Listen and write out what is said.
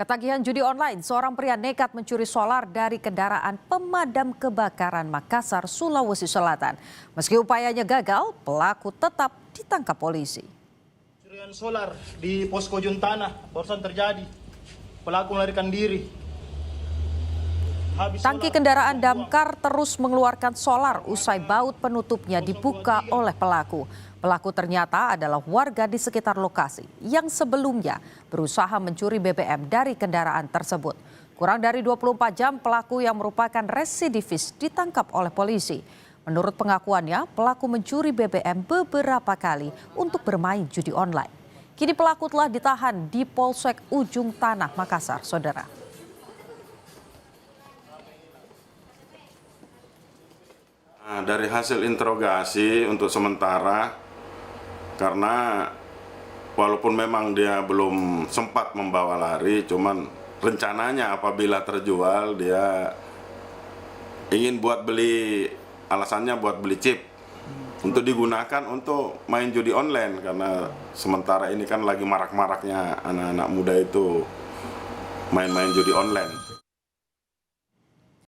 Ketagihan judi online, seorang pria nekat mencuri solar dari kendaraan pemadam kebakaran Makassar, Sulawesi Selatan. Meski upayanya gagal, pelaku tetap ditangkap polisi. Pencurian solar di posko Juntana barusan terjadi. Pelaku melarikan diri. Tangki kendaraan damkar terus mengeluarkan solar usai baut penutupnya dibuka oleh pelaku. Pelaku ternyata adalah warga di sekitar lokasi yang sebelumnya berusaha mencuri BBM dari kendaraan tersebut. Kurang dari 24 jam pelaku yang merupakan residivis ditangkap oleh polisi. Menurut pengakuannya, pelaku mencuri BBM beberapa kali untuk bermain judi online. Kini pelaku telah ditahan di Polsek Ujung Tanah, Makassar, saudara. Dari hasil interogasi untuk sementara, karena walaupun memang dia belum sempat membawa lari, cuman rencananya apabila terjual dia ingin alasannya buat beli chip untuk digunakan untuk main judi online, karena sementara ini kan lagi marak-maraknya anak-anak muda itu main-main judi online.